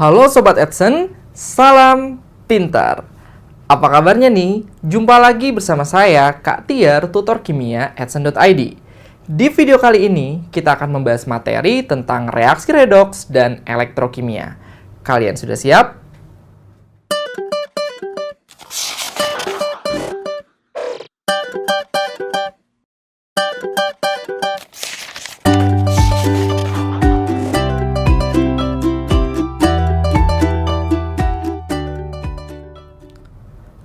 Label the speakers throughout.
Speaker 1: Halo Sobat Edson, salam pintar. Apa kabarnya nih? Jumpa lagi bersama saya, Kak Tiar, tutor kimia Edson.id. Di video kali ini, kita akan membahas materi tentang reaksi redoks dan elektrokimia. Kalian sudah siap?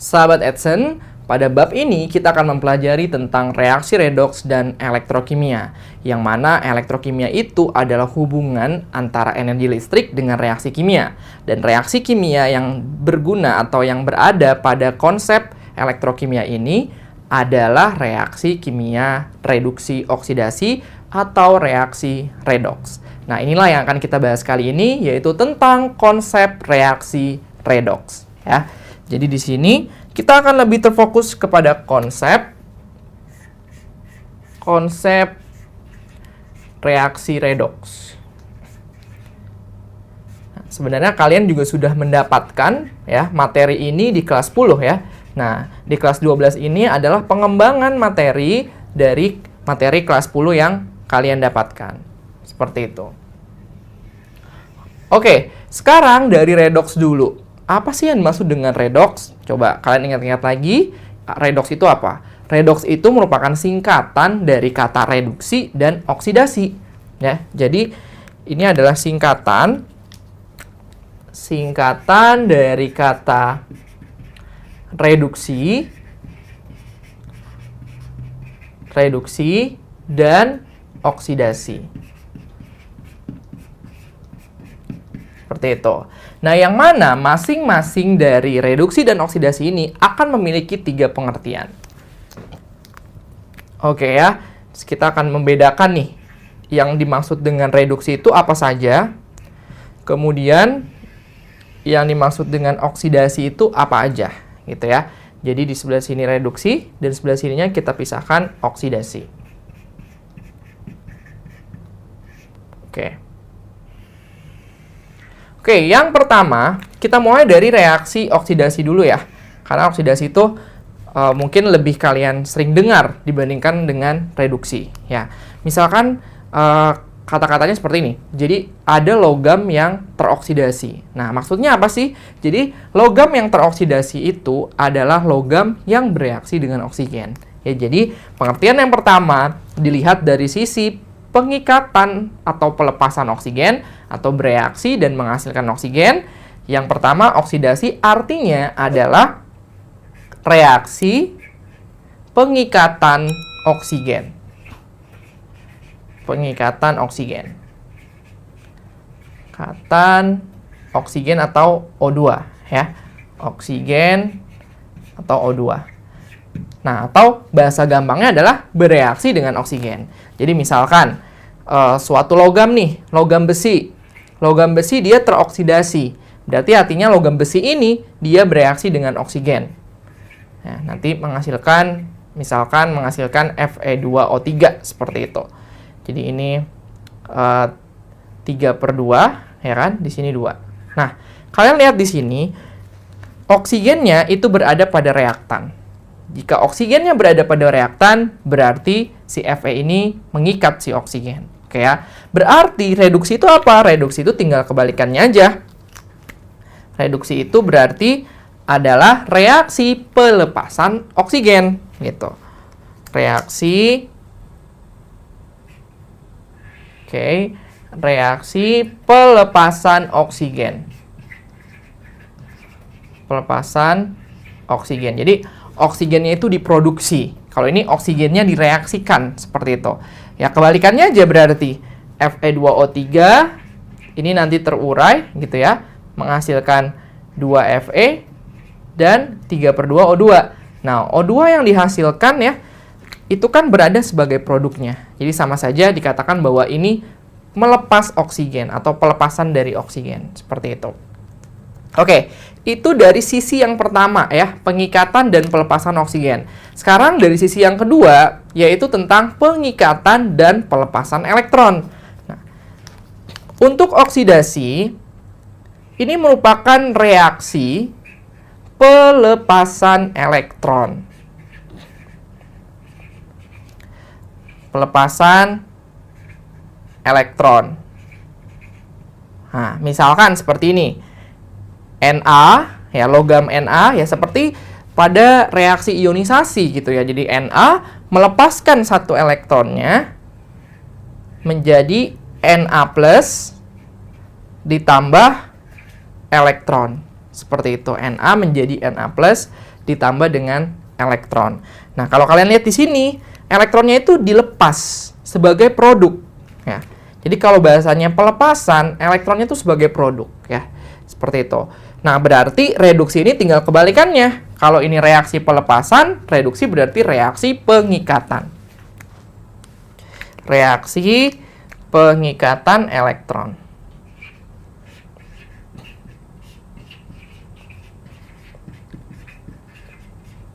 Speaker 1: Sahabat Edson, pada bab ini kita akan mempelajari tentang reaksi redoks dan elektrokimia, yang mana elektrokimia itu adalah hubungan antara energi listrik dengan reaksi kimia. Dan reaksi kimia yang berguna atau yang berada pada konsep elektrokimia ini adalah reaksi kimia reduksi oksidasi atau reaksi redoks. Nah, inilah yang akan kita bahas kali ini, yaitu tentang konsep reaksi redoks, ya. Jadi di sini kita akan lebih terfokus kepada konsep reaksi redoks. Nah, sebenarnya kalian juga sudah mendapatkan ya materi ini di kelas 10 ya. Nah, di kelas 12 ini adalah pengembangan materi dari materi kelas 10 yang kalian dapatkan. Seperti itu. Oke, sekarang dari redoks dulu. Apa sih yang dimaksud dengan redoks? Coba kalian ingat-ingat lagi, redoks itu apa? Redoks itu merupakan singkatan dari kata reduksi dan oksidasi. Ya, jadi ini adalah singkatan dari kata reduksi dan oksidasi. Seperti itu. Nah, yang mana masing-masing dari reduksi dan oksidasi ini akan memiliki 3 pengertian. Oke ya, kita akan membedakan nih yang dimaksud dengan reduksi itu apa saja. Kemudian yang dimaksud dengan oksidasi itu apa aja, gitu ya. Jadi di sebelah sini reduksi dan sebelah sininya kita pisahkan oksidasi. Oke, yang pertama, kita mulai dari reaksi oksidasi dulu ya. Karena oksidasi itu mungkin lebih kalian sering dengar dibandingkan dengan reduksi. Ya, misalkan kata-katanya seperti ini. Jadi, ada logam yang teroksidasi. Nah, maksudnya apa sih? Jadi, logam yang teroksidasi itu adalah logam yang bereaksi dengan oksigen. Ya, jadi, pengertian yang pertama dilihat dari sisi pengikatan atau pelepasan oksigen atau bereaksi dan menghasilkan oksigen. Yang pertama, oksidasi artinya adalah reaksi pengikatan oksigen. Pengikatan oksigen. Ikatan oksigen atau O2 ya. Oksigen atau O2. Nah, atau bahasa gampangnya adalah bereaksi dengan oksigen. Jadi misalkan suatu logam nih, logam besi. Logam besi dia teroksidasi. Berarti artinya logam besi ini dia bereaksi dengan oksigen. Nah, nanti menghasilkan, misalkan menghasilkan Fe2O3 seperti itu. Jadi ini 3/2, ya kan? Di sini 2. Nah, kalian lihat di sini, oksigennya itu berada pada reaktan. Jika oksigennya berada pada reaktan, berarti si Fe ini mengikat si oksigen. Oke ya. Berarti reduksi itu apa? Reduksi itu tinggal kebalikannya aja. Reduksi itu berarti adalah reaksi pelepasan oksigen, gitu. Reaksi pelepasan oksigen. Pelepasan oksigen. Jadi oksigennya itu diproduksi. Kalau ini oksigennya direaksikan seperti itu. Ya, kebalikannya aja berarti Fe2O3 ini nanti terurai gitu ya, menghasilkan 2 Fe dan 3/2O2. Nah, O2 yang dihasilkan ya itu kan berada sebagai produknya. Jadi sama saja dikatakan bahwa ini melepas oksigen atau pelepasan dari oksigen seperti itu. Oke, itu dari sisi yang pertama ya, pengikatan dan pelepasan oksigen. Sekarang dari sisi yang kedua, yaitu tentang pengikatan dan pelepasan elektron. Nah, untuk oksidasi, ini merupakan reaksi pelepasan elektron. Pelepasan elektron. Nah, misalkan seperti ini. Na, ya logam Na, ya seperti pada reaksi ionisasi gitu ya. Jadi Na melepaskan satu elektronnya menjadi Na+ ditambah elektron. Seperti itu. Na menjadi Na+ ditambah dengan elektron. Nah, kalau kalian lihat di sini, elektronnya itu dilepas sebagai produk ya. Jadi kalau bahasanya pelepasan, elektronnya itu sebagai produk ya. Seperti itu. Nah, berarti reduksi ini tinggal kebalikannya. Kalau ini reaksi pelepasan, reduksi berarti reaksi pengikatan. Reaksi pengikatan elektron.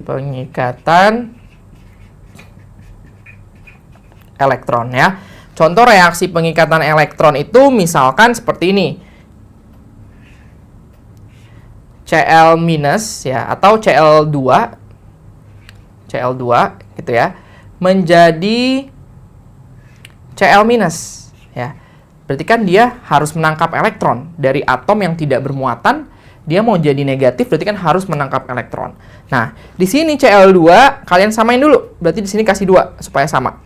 Speaker 1: Pengikatan elektron ya. Contoh reaksi pengikatan elektron itu misalkan seperti ini. Cl- ya atau Cl2 gitu ya menjadi Cl- ya. Berarti kan dia harus menangkap elektron dari atom yang tidak bermuatan, dia mau jadi negatif berarti kan harus menangkap elektron. Nah, di sini Cl2 kalian samain dulu. Berarti di sini kasih 2 supaya sama.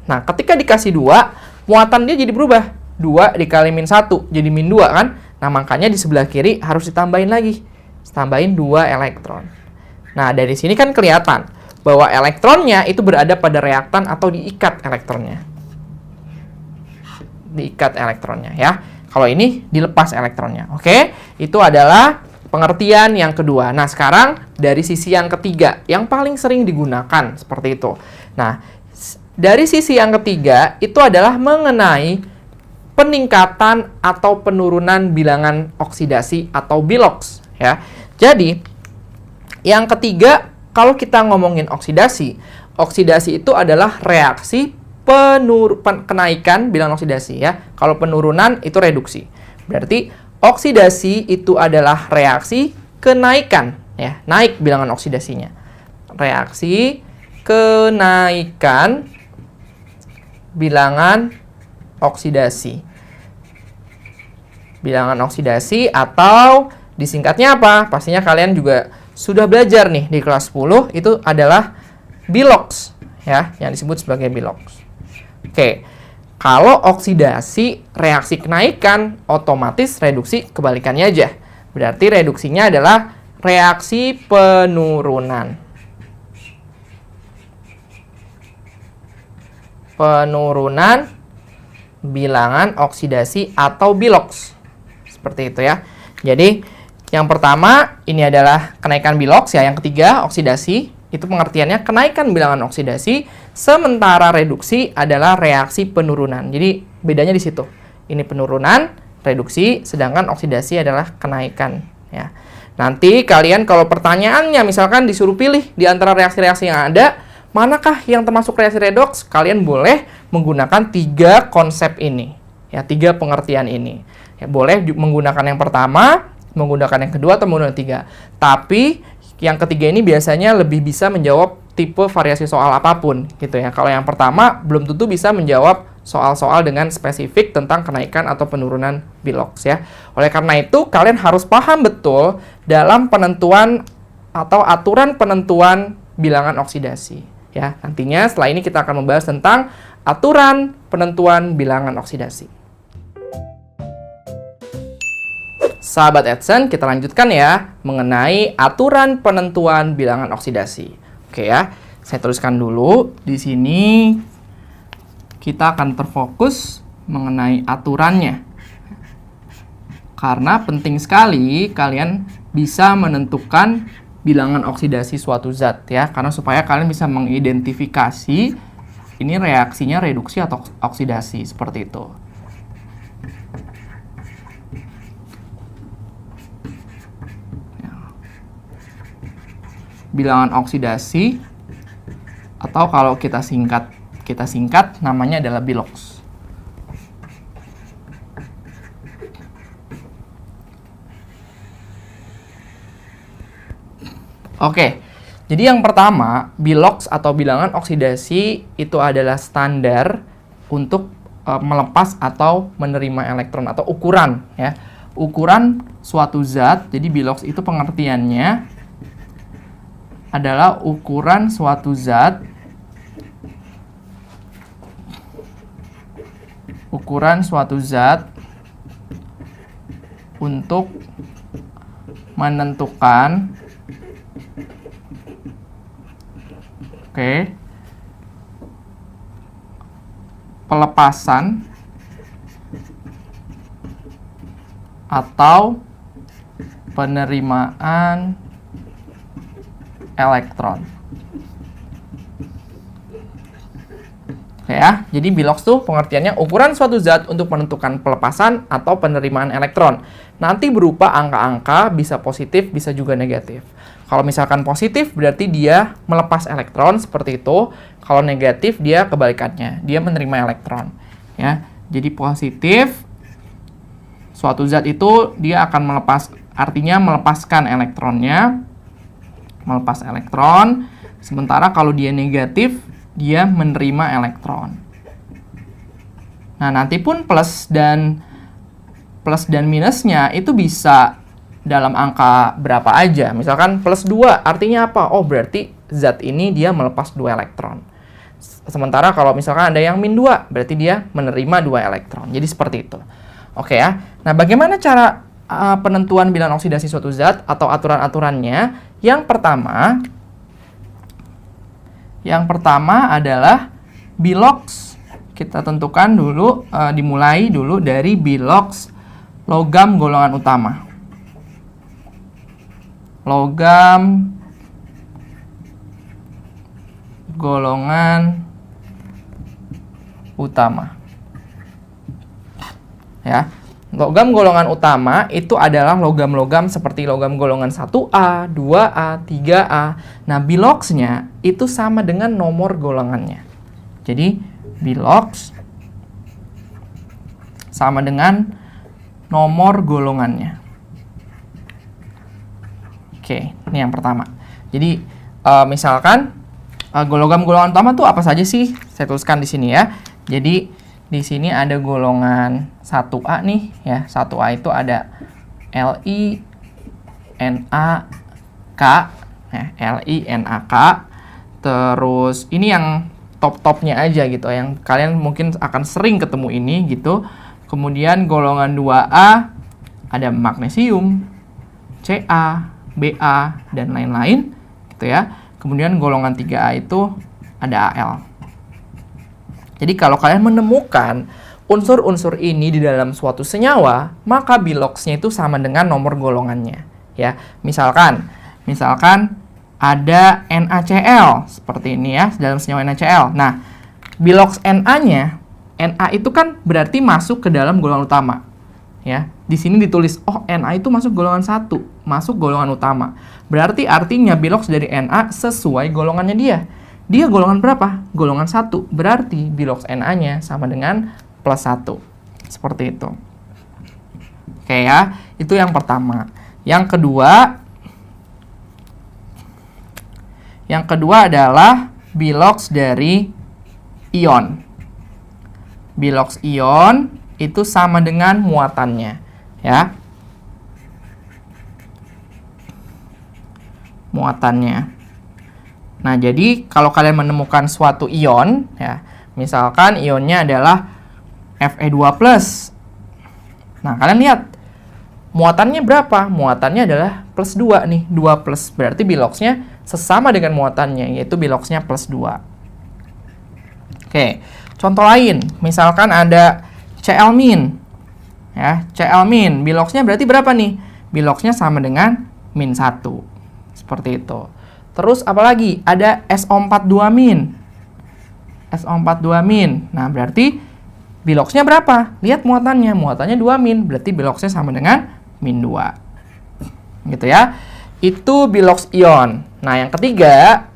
Speaker 1: Nah, ketika dikasih 2, muatan dia jadi berubah. 2 dikali min 1 jadi min 2 kan? Nah, makanya di sebelah kiri harus ditambahin lagi. Tambahin 2 elektron. Nah, dari sini kan kelihatan bahwa elektronnya itu berada pada reaktan atau diikat elektronnya. Diikat elektronnya ya. Kalau ini dilepas elektronnya. Oke? Itu adalah pengertian yang kedua. Nah, sekarang dari sisi yang ketiga yang paling sering digunakan seperti itu. Nah, dari sisi yang ketiga itu adalah mengenai peningkatan atau penurunan bilangan oksidasi atau bilox ya. Jadi yang ketiga kalau kita ngomongin oksidasi, oksidasi itu adalah reaksi kenaikan bilangan oksidasi ya. Kalau penurunan itu reduksi. Berarti oksidasi itu adalah reaksi kenaikan ya, naik bilangan oksidasinya. Reaksi kenaikan bilangan oksidasi. Bilangan oksidasi atau disingkatnya apa? Pastinya kalian juga sudah belajar nih di kelas 10 itu adalah bilox ya, yang disebut sebagai bilox. Oke. Kalau oksidasi reaksi kenaikan, otomatis reduksi kebalikannya aja. Berarti reduksinya adalah reaksi penurunan. Penurunan bilangan oksidasi atau bilox. Seperti itu ya. Jadi yang pertama ini adalah kenaikan bilox ya, yang ketiga oksidasi, itu pengertiannya kenaikan bilangan oksidasi, sementara reduksi adalah reaksi penurunan. Jadi bedanya di situ. Ini penurunan, reduksi, sedangkan oksidasi adalah kenaikan ya. Nanti kalian kalau pertanyaannya misalkan disuruh pilih di antara reaksi-reaksi yang ada, manakah yang termasuk reaksi redoks? Kalian boleh menggunakan 3 konsep ini. Ya, 3 pengertian ini. Ya, boleh menggunakan yang pertama, menggunakan yang kedua atau menggunakan 3. Tapi yang ketiga ini biasanya lebih bisa menjawab tipe variasi soal apapun gitu ya. Kalau yang pertama belum tentu bisa menjawab soal-soal dengan spesifik tentang kenaikan atau penurunan bilox ya. Oleh karena itu kalian harus paham betul dalam penentuan atau aturan penentuan bilangan oksidasi ya. Nantinya setelah ini kita akan membahas tentang aturan penentuan bilangan oksidasi. Sahabat Edson, kita lanjutkan ya mengenai aturan penentuan bilangan oksidasi. Oke ya, saya tuliskan dulu di sini. Kita akan terfokus mengenai aturannya. Karena penting sekali kalian bisa menentukan bilangan oksidasi suatu zat ya, karena supaya kalian bisa mengidentifikasi ini reaksinya reduksi atau oksidasi seperti itu. Bilangan oksidasi atau kalau kita singkat namanya adalah bilox. Oke, jadi yang pertama, bilox atau bilangan oksidasi itu adalah standar untuk melepas atau menerima elektron atau ukuran ya. Ukuran suatu zat, jadi bilox itu pengertiannya adalah ukuran suatu zat. Ukuran suatu zat untuk menentukan pelepasan atau penerimaan elektron. Oke ya, jadi bilox tuh pengertiannya ukuran suatu zat untuk menentukan pelepasan atau penerimaan elektron. Nanti berupa angka-angka, bisa positif, bisa juga negatif. Kalau misalkan positif berarti dia melepas elektron seperti itu. Kalau negatif dia kebalikannya, dia menerima elektron. Ya, jadi positif suatu zat itu dia akan artinya melepaskan elektronnya, melepas elektron. Sementara kalau dia negatif dia menerima elektron. Nah, nanti pun plus dan minusnya itu bisa dalam angka berapa aja. Misalkan plus 2 artinya apa? Oh, berarti zat ini dia melepas 2 elektron. Sementara kalau misalkan ada yang min 2, berarti dia menerima 2 elektron. Jadi seperti itu. Oke ya. Nah, bagaimana cara penentuan bilangan oksidasi suatu zat atau aturan-aturannya? Yang pertama adalah bilox. Kita tentukan dulu, dimulai dulu dari bilox logam golongan utama. Logam golongan utama. Ya. Logam golongan utama itu adalah logam-logam seperti logam golongan 1A, 2A, 3A. Nah, biloxnya itu sama dengan nomor golongannya. Jadi, bilox sama dengan nomor golongannya. Oke, ini yang pertama. Jadi, misalkan logam golongan utama tuh apa saja sih? Saya tuliskan di sini ya. Jadi, di sini ada golongan 1A nih ya. 1A itu ada Li, Na, K, Li, Na, K. Terus ini yang top-topnya aja gitu, yang kalian mungkin akan sering ketemu ini gitu. Kemudian golongan 2A ada magnesium, Ca, Ba, dan lain-lain gitu ya. Kemudian golongan 3A itu ada Al. Jadi kalau kalian menemukan unsur-unsur ini di dalam suatu senyawa, maka biloxnya itu sama dengan nomor golongannya ya. Misalkan ada NaCl seperti ini ya, dalam senyawa NaCl. Nah, bilox Na-nya, Na itu kan berarti masuk ke dalam golongan utama. Ya, di sini ditulis, oh Na itu masuk golongan 1, masuk golongan utama. Berarti artinya bilox dari Na sesuai golongannya dia. Dia golongan berapa? Golongan 1. Berarti bilox Na-nya sama dengan plus 1. Seperti itu. Oke ya, itu yang pertama. Yang kedua adalah bilox dari ion. Bilox ion itu sama dengan muatannya, ya. Muatannya. Nah, jadi kalau kalian menemukan suatu ion, ya, misalkan ionnya adalah Fe2+. Nah, kalian lihat muatannya berapa? Muatannya adalah plus 2 nih, 2+. Berarti biloxnya sesama dengan muatannya, yaitu biloxnya plus 2. Oke, contoh lain, misalkan ada Cl-. Ya, Cl-, biloxnya berarti berapa nih? Biloxnya sama dengan -1. Seperti itu. Terus apalagi? Ada SO42-. SO42-. Nah, berarti biloxnya berapa? Lihat muatannya. Muatannya 2-. Berarti biloxnya sama dengan -2. Gitu ya. Itu bilox ion. Nah, yang ketiga,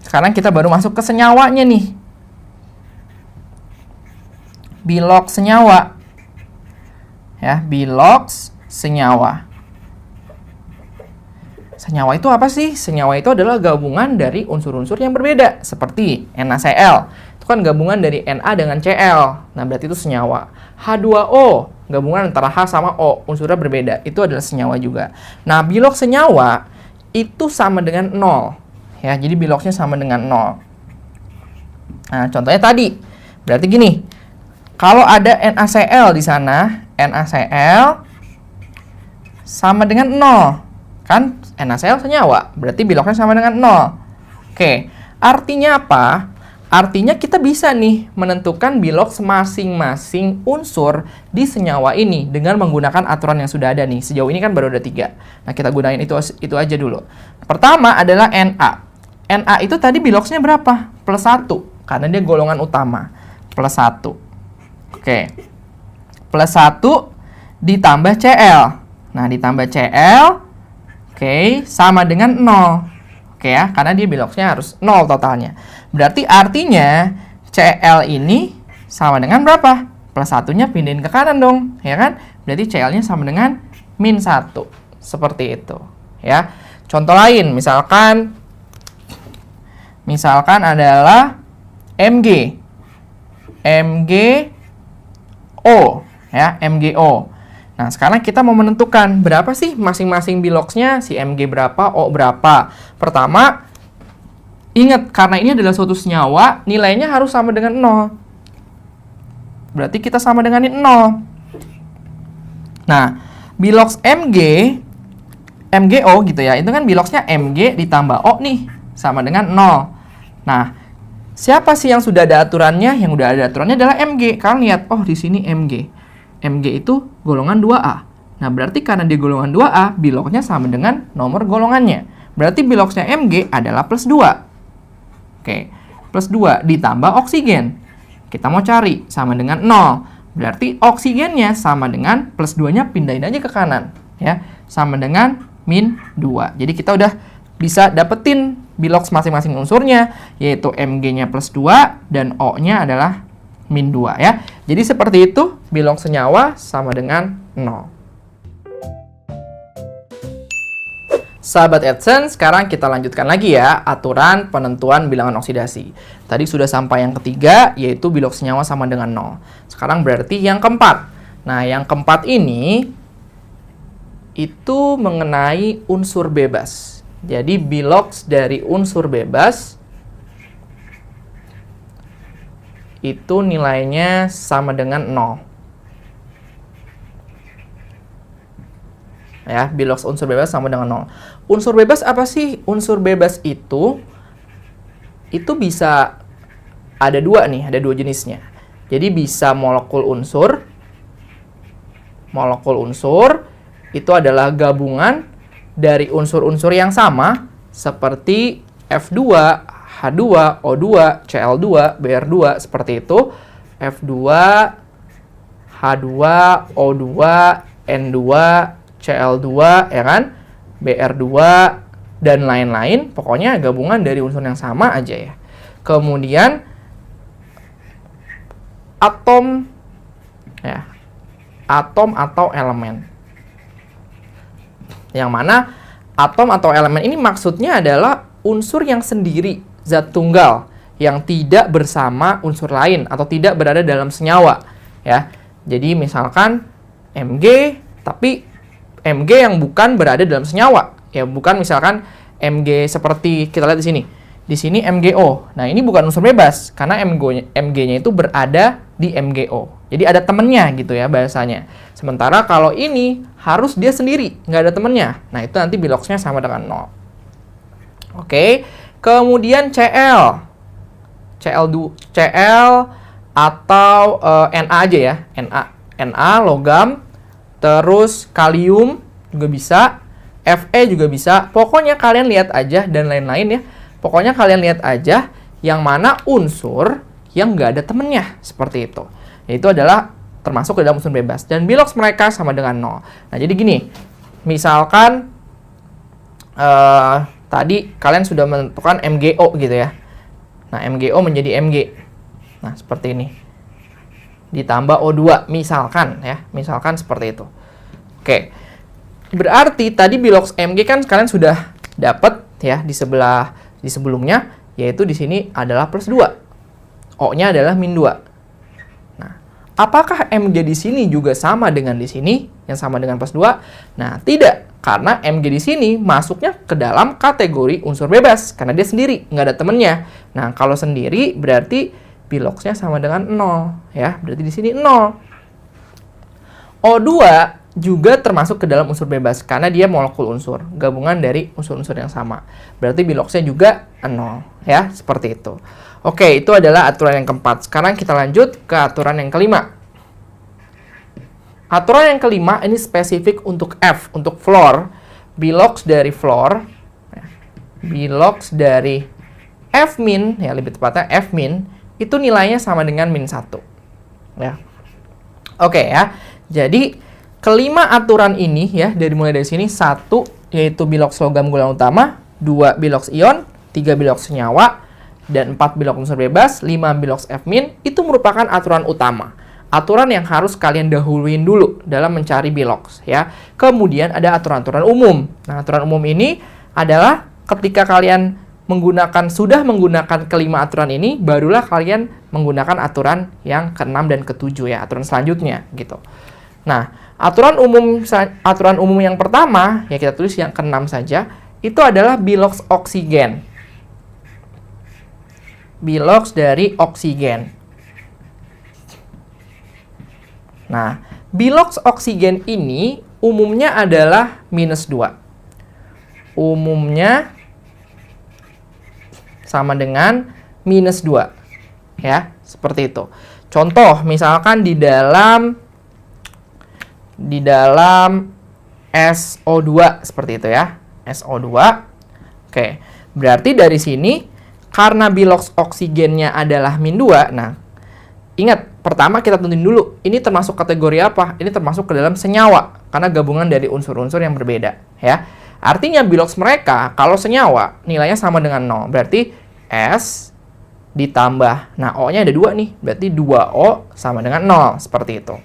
Speaker 1: sekarang kita baru masuk ke senyawanya nih. Bilox senyawa. Ya, bilox senyawa. Senyawa itu apa sih? Senyawa itu adalah gabungan dari unsur-unsur yang berbeda, seperti NaCl. Itu kan gabungan dari Na dengan Cl. Nah, berarti itu senyawa. H2O, gabungan antara H sama O, unsurnya berbeda. Itu adalah senyawa juga. Nah, bilog senyawa itu sama dengan 0. Ya, jadi bilognya sama dengan 0. Nah, contohnya tadi. Berarti gini. Kalau ada NaCl di sana, NaCl sama dengan 0. Kan NaCl senyawa, berarti bilognya sama dengan 0. Oke, artinya apa? Artinya kita bisa nih menentukan bilog masing-masing unsur di senyawa ini dengan menggunakan aturan yang sudah ada nih. Sejauh ini kan baru ada 3. Nah, kita gunain itu aja dulu. Pertama adalah Na. Na itu tadi bilognya berapa? +1, karena dia golongan utama. +1. Oke. +1 ditambah Cl. Nah, ditambah Cl, oke, sama dengan 0. Oke ya, karena dia bilognya harus 0 totalnya. Berarti artinya Cl ini sama dengan berapa? +1-nya pindahin ke kanan dong, ya kan? Berarti Cl-nya sama dengan -1. Seperti itu, ya. Contoh lain, misalkan adalah Mg. MgO, ya, MgO. Nah, sekarang kita mau menentukan berapa sih masing-masing bilognya, si Mg berapa, O berapa. Pertama, ingat, karena ini adalah suatu senyawa, nilainya harus sama dengan 0. Berarti kita sama dengan 0. Nah, bilogs MgO gitu ya, itu kan bilogsnya Mg ditambah O nih, sama dengan 0. Nah, siapa sih yang sudah ada aturannya? Yang udah ada aturannya adalah Mg. Kalian lihat, oh di sini Mg. Mg itu golongan 2A. Nah, berarti karena dia golongan 2A, bilognya sama dengan nomor golongannya. Berarti bilognya Mg adalah +2. Oke, +2 ditambah oksigen. Kita mau cari, sama dengan 0. Berarti oksigennya sama dengan +2-nya pindahin aja ke kanan. Ya, sama dengan -2. Jadi kita udah bisa dapetin bilogs masing-masing unsurnya, yaitu Mg-nya +2 dan O-nya adalah -2 ya. Jadi seperti itu, bilog senyawa sama dengan 0. Sahabat AdSense, sekarang kita lanjutkan lagi ya aturan penentuan bilangan oksidasi. Tadi sudah sampai yang ketiga, yaitu bilog senyawa sama dengan 0. Sekarang berarti yang keempat. Nah, yang keempat ini itu mengenai unsur bebas. Jadi bilogs dari unsur bebas itu nilainya sama dengan 0. Ya, bilogs unsur bebas sama dengan 0. Unsur bebas apa sih? Unsur bebas itu bisa ada 2 nih, ada 2 jenisnya. Jadi bisa molekul unsur. Molekul unsur itu adalah gabungan dari unsur-unsur yang sama seperti F2, H2, O2, Cl2, Br2, seperti itu. F2, H2, O2, N2, Cl2, ya kan? Br2, dan lain-lain. Pokoknya gabungan dari unsur yang sama aja ya. Kemudian, atom, ya, atom atau elemen. Yang mana atom atau elemen ini maksudnya adalah unsur yang sendiri, zat tunggal, yang tidak bersama unsur lain atau tidak berada dalam senyawa, ya. Jadi misalkan Mg, tapi Mg yang bukan berada dalam senyawa, ya, bukan misalkan Mg seperti kita lihat di sini. Di sini MgO. Nah, ini bukan unsur bebas karena Mg-nya itu berada di MgO. Jadi ada temennya gitu ya bahasanya. Sementara kalau ini harus dia sendiri, nggak ada temennya. Nah, itu nanti bilogsnya sama dengan 0. Oke. Kemudian Cl atau Na aja ya. Na logam, terus kalium juga bisa, Fe juga bisa. Pokoknya kalian lihat aja dan lain-lain ya. Pokoknya kalian lihat aja yang mana unsur yang nggak ada temennya, seperti itu. Itu adalah termasuk ke dalam unsur bebas. Dan bilogs mereka sama dengan 0. Nah, jadi gini, misalkan tadi kalian sudah menentukan MgO gitu ya. Nah, MgO menjadi Mg. Nah, seperti ini. Ditambah O2, misalkan ya. Misalkan seperti itu. Oke. Berarti tadi bilogs Mg kan kalian sudah dapat ya di sebelumnya, yaitu di sini adalah plus 2. O-nya adalah min 2. Nah, apakah MG di sini juga sama dengan di sini, yang sama dengan plus 2? Nah, tidak. Karena MG di sini masuknya ke dalam kategori unsur bebas. Karena dia sendiri, nggak ada temennya. Nah, kalau sendiri berarti biloxnya sama dengan 0. Ya, berarti di sini 0. O2 juga termasuk ke dalam unsur bebas. Karena dia molekul unsur. Gabungan dari unsur-unsur yang sama. Berarti biloxnya juga 0. Ya, seperti itu. Oke, itu adalah aturan yang keempat. Sekarang kita lanjut ke aturan yang kelima. Aturan yang kelima ini spesifik untuk F, untuk fluor. Bilox dari fluor, bilox dari F min, ya lebih tepatnya F min, itu nilainya sama dengan min 1. Ya. Oke ya, jadi kelima aturan ini ya, mulai dari sini, 1 yaitu bilox logam golongan utama, 2 bilox ion, 3 bilox senyawa, dan 4 bilox unsur bebas, 5 bilox F min, itu merupakan aturan utama. Aturan yang harus kalian dahuluin dulu dalam mencari bilox ya. Kemudian ada aturan-aturan umum. Nah, aturan umum ini adalah ketika kalian sudah menggunakan kelima aturan ini, barulah kalian menggunakan aturan yang ke-6 dan ke-7 ya, aturan selanjutnya gitu. Nah, aturan umum yang pertama, ya kita tulis yang ke-6 saja, itu adalah bilox oksigen. Bilox dari oksigen. Nah, bilox oksigen ini umumnya adalah minus 2. Umumnya sama dengan minus 2. Ya, seperti itu. Contoh, misalkan di dalam SO2 seperti itu ya. SO2. Oke, berarti dari sini karena bilox oksigennya adalah min 2, nah, ingat, pertama kita tentuin dulu, ini termasuk kategori apa? Ini termasuk ke dalam senyawa, karena gabungan dari unsur-unsur yang berbeda, ya. Artinya bilox mereka, kalau senyawa, nilainya sama dengan 0, berarti S ditambah, nah, O-nya ada 2 nih, berarti 2O sama dengan 0, seperti itu.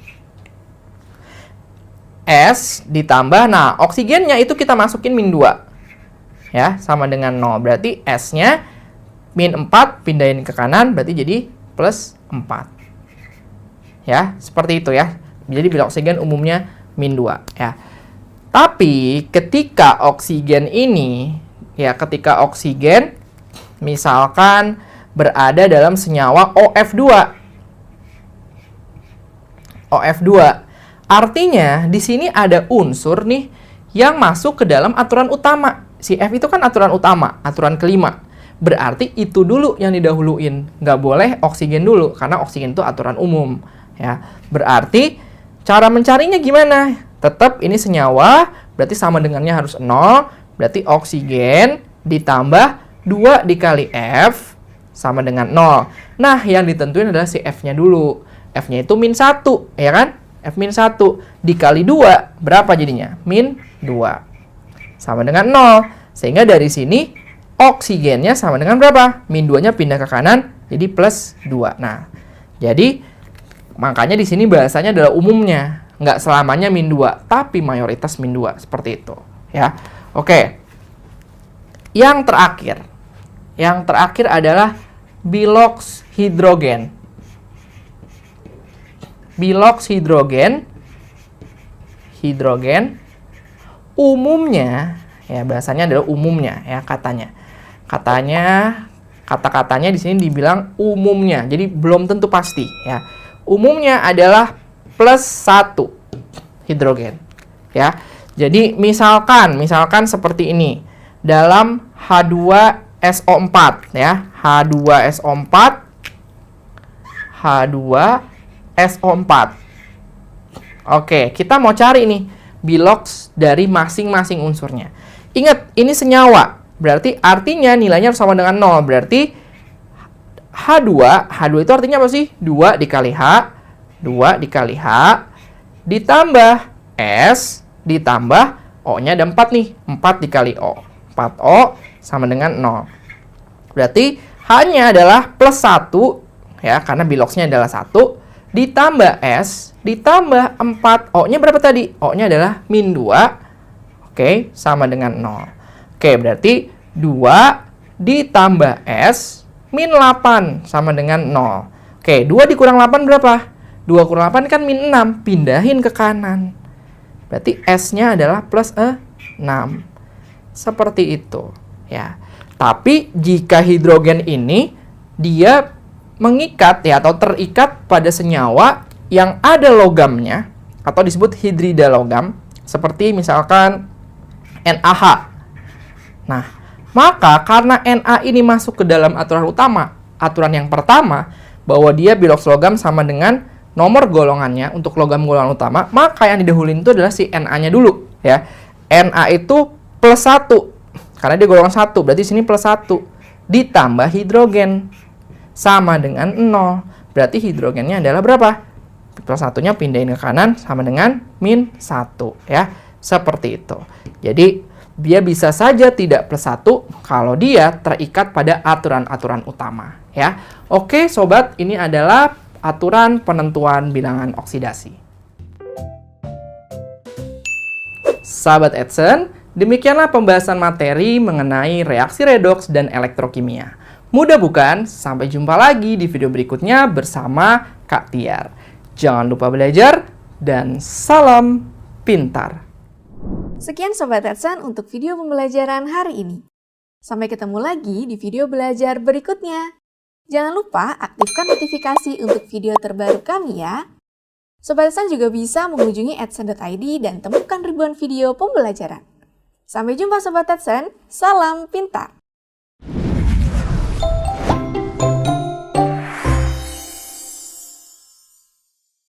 Speaker 1: S ditambah, nah, oksigennya itu kita masukin min 2, ya, sama dengan 0, berarti S-nya min 4, pindahin ke kanan, berarti jadi plus 4. Ya, seperti itu ya. Jadi bilox oksigen umumnya min 2 ya. Tapi ketika oksigen ini, ya ketika oksigen misalkan berada dalam senyawa OF2. OF2. Artinya di sini ada unsur nih yang masuk ke dalam aturan utama. Si F itu kan aturan utama, aturan kelima. Berarti itu dulu yang didahuluin. Nggak boleh oksigen dulu, karena oksigen itu aturan umum. Ya, berarti cara mencarinya gimana? Tetap ini senyawa, berarti sama dengannya harus 0. Berarti oksigen ditambah 2 dikali F sama dengan 0. Nah, yang ditentuin adalah si F-nya dulu. F-nya itu min 1, ya kan? F min 1 dikali 2, berapa jadinya? Min 2. Sama dengan 0. Sehingga dari sini oksigennya sama dengan berapa? Min 2-nya pindah ke kanan, jadi plus 2. Nah, jadi makanya di sini bahasanya adalah umumnya. Nggak selamanya min 2, tapi mayoritas min 2. Seperti itu. Ya. Oke. Yang terakhir adalah bilox hidrogen. Bilox hidrogen umumnya, ya bahasanya adalah umumnya ya katanya. Kata-katanya di sini dibilang umumnya, jadi belum tentu pasti ya. Umumnya adalah plus 1 hidrogen ya. Jadi misalkan seperti ini dalam H2SO4 ya. H2SO4. Oke, kita mau cari nih bilox dari masing-masing unsurnya. Ingat, ini senyawa. Berarti artinya nilainya sama dengan 0. Berarti H2 itu artinya apa sih? 2 dikali H, ditambah S, ditambah O-nya ada 4 nih. 4 dikali O. 4O sama dengan 0. Berarti H-nya adalah plus 1, ya, karena biloxnya adalah 1, ditambah S, ditambah 4. O-nya berapa tadi? O-nya adalah min 2, oke, sama dengan 0. Oke, berarti 2 ditambah S min 8 sama dengan 0. Oke, 2 dikurang 8 berapa? 2 kurang 8 kan min 6. Pindahin ke kanan. Berarti S-nya adalah plus 6. Seperti itu. Ya. Tapi jika hidrogen ini dia mengikat ya atau terikat pada senyawa yang ada logamnya atau disebut hidrida logam seperti misalkan NaH. Nah, maka karena Na ini masuk ke dalam aturan utama, aturan yang pertama bahwa dia bilox logam sama dengan nomor golongannya untuk logam golongan utama, maka yang didahuluin itu adalah si Na-nya dulu ya. Na itu plus 1 karena dia golongan 1, berarti sini plus 1 ditambah hidrogen sama dengan 0. Berarti hidrogennya adalah berapa? Plus 1-nya pindahin ke kanan sama dengan min 1 ya. Seperti itu. Jadi dia bisa saja tidak plus 1 kalau dia terikat pada aturan-aturan utama ya. Oke sobat, ini adalah aturan penentuan bilangan oksidasi. Sahabat Edson, demikianlah pembahasan materi mengenai reaksi redoks dan elektrokimia. Mudah bukan? Sampai jumpa lagi di video berikutnya bersama Kak Tiar. Jangan lupa belajar dan salam pintar.
Speaker 2: Sekian Sobat Edson untuk video pembelajaran hari ini. Sampai ketemu lagi di video belajar berikutnya. Jangan lupa aktifkan notifikasi untuk video terbaru kami ya. Sobat Edson juga bisa mengunjungi edson.id dan temukan ribuan video pembelajaran. Sampai jumpa Sobat Edson, salam pintar!